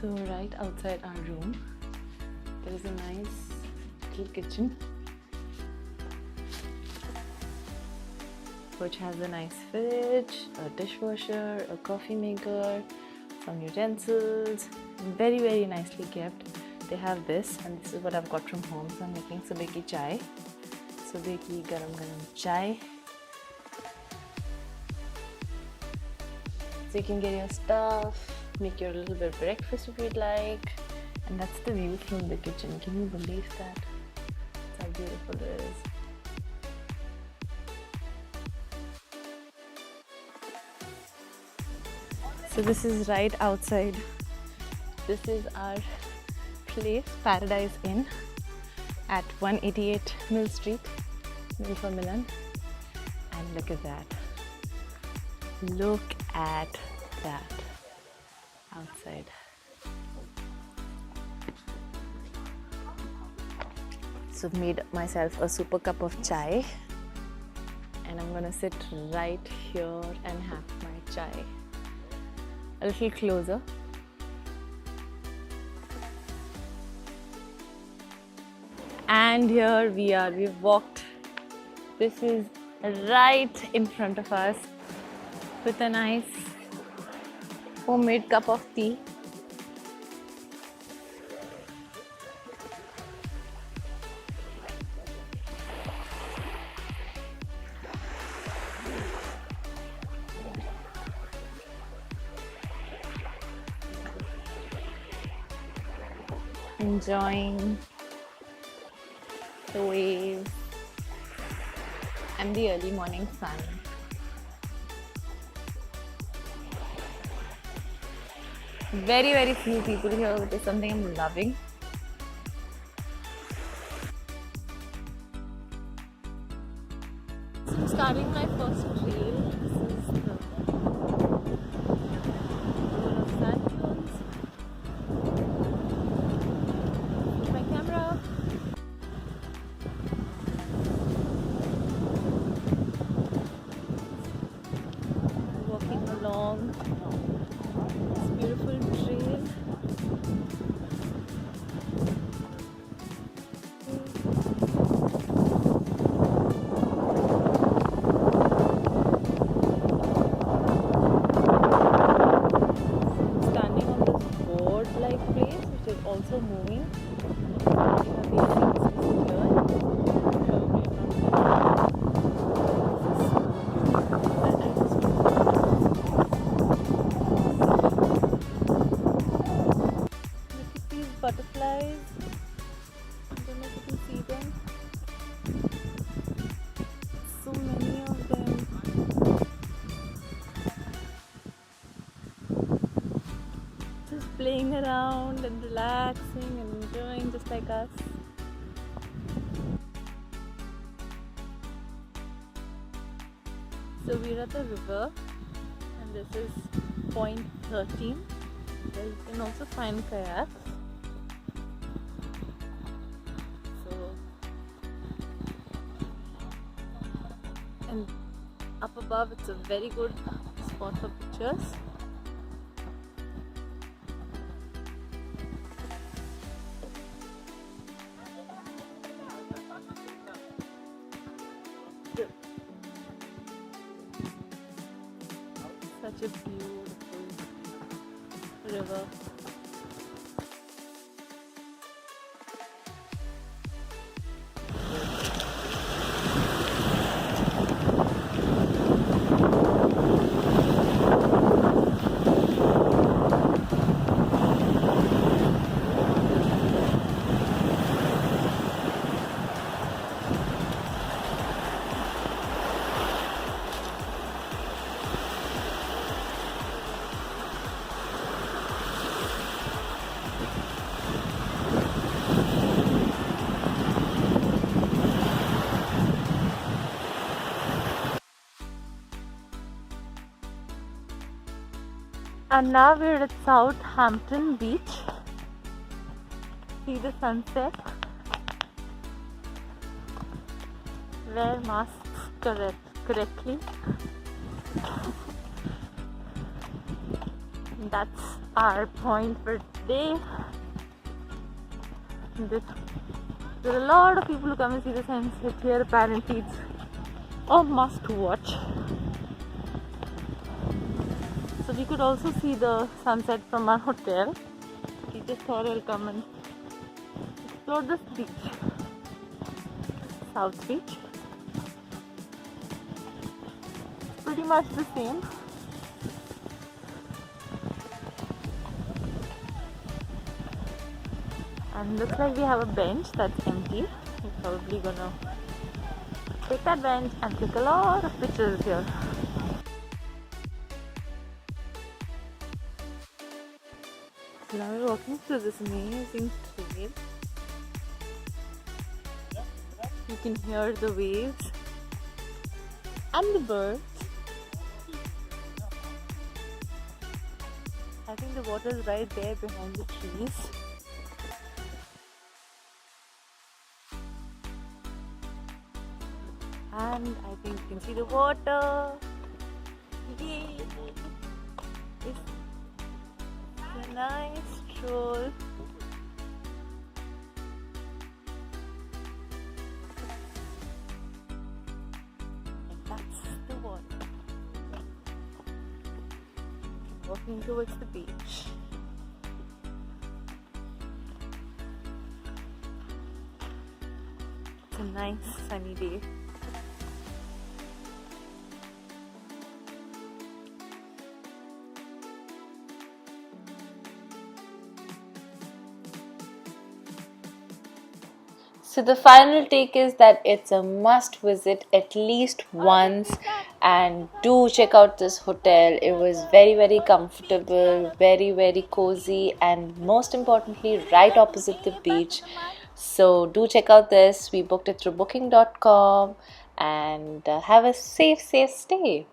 So right outside our room, there is a nice little kitchen which has a nice fridge, a dishwasher, a coffee maker, some utensils, very nicely kept. They have this, and this is what I've got from home. So I'm making subah ki chai. Subah ki garam chai. So you can get your stuff, make your little bit of breakfast if you'd like. And that's the view from the kitchen. Can you believe that? That's how beautiful it is. So this is right outside. This is our place, Paradise Inn, at 188 Mill Street, Mill for Milan. And look at that. Look at that outside. So I've made myself a super cup of chai, and I'm gonna sit right here and have my chai. A little closer. And here we are, we've walked. This is right in front of us with a nice homemade cup of tea. Enjoying the waves and the early morning sun. Very few people here, which is something I'm loving. So I'm starting my first trail. This is the road of sand dunes. With my camera. Walking along this beautiful trail. Standing on this board-like place, which is also moving. Butterflies. I don't know if you can see them. So many of them. Just playing around and relaxing and enjoying just like us. So we're at the river, and this is point 13. There you can also find kayaks. And up above, it's a very good spot for pictures. Such a beautiful river. And now we're at Southampton Beach. See the sunset. Wear masks correctly. That's our point for today. There are a lot of people who come and see the sunset here. Apparently it's a must watch. So we could also see the sunset from our hotel. We just thought I'll come and explore this beach, South Beach. Pretty much the same. And looks like we have a bench that's empty. We're probably gonna take that bench and take a lot of pictures here. So now we're walking through this amazing trail. You can hear the waves and the birds. I think the water is right there behind the trees. And I think you can see the water. Yay! It's a nice stroll. And that's the water. Walking towards the beach. It's a nice sunny day. So the final take is that it's a must visit at least once, and do check out this hotel. It was very comfortable, very cozy, and most importantly right opposite the beach. So do check out this. We booked it through booking.com, and have a safe stay.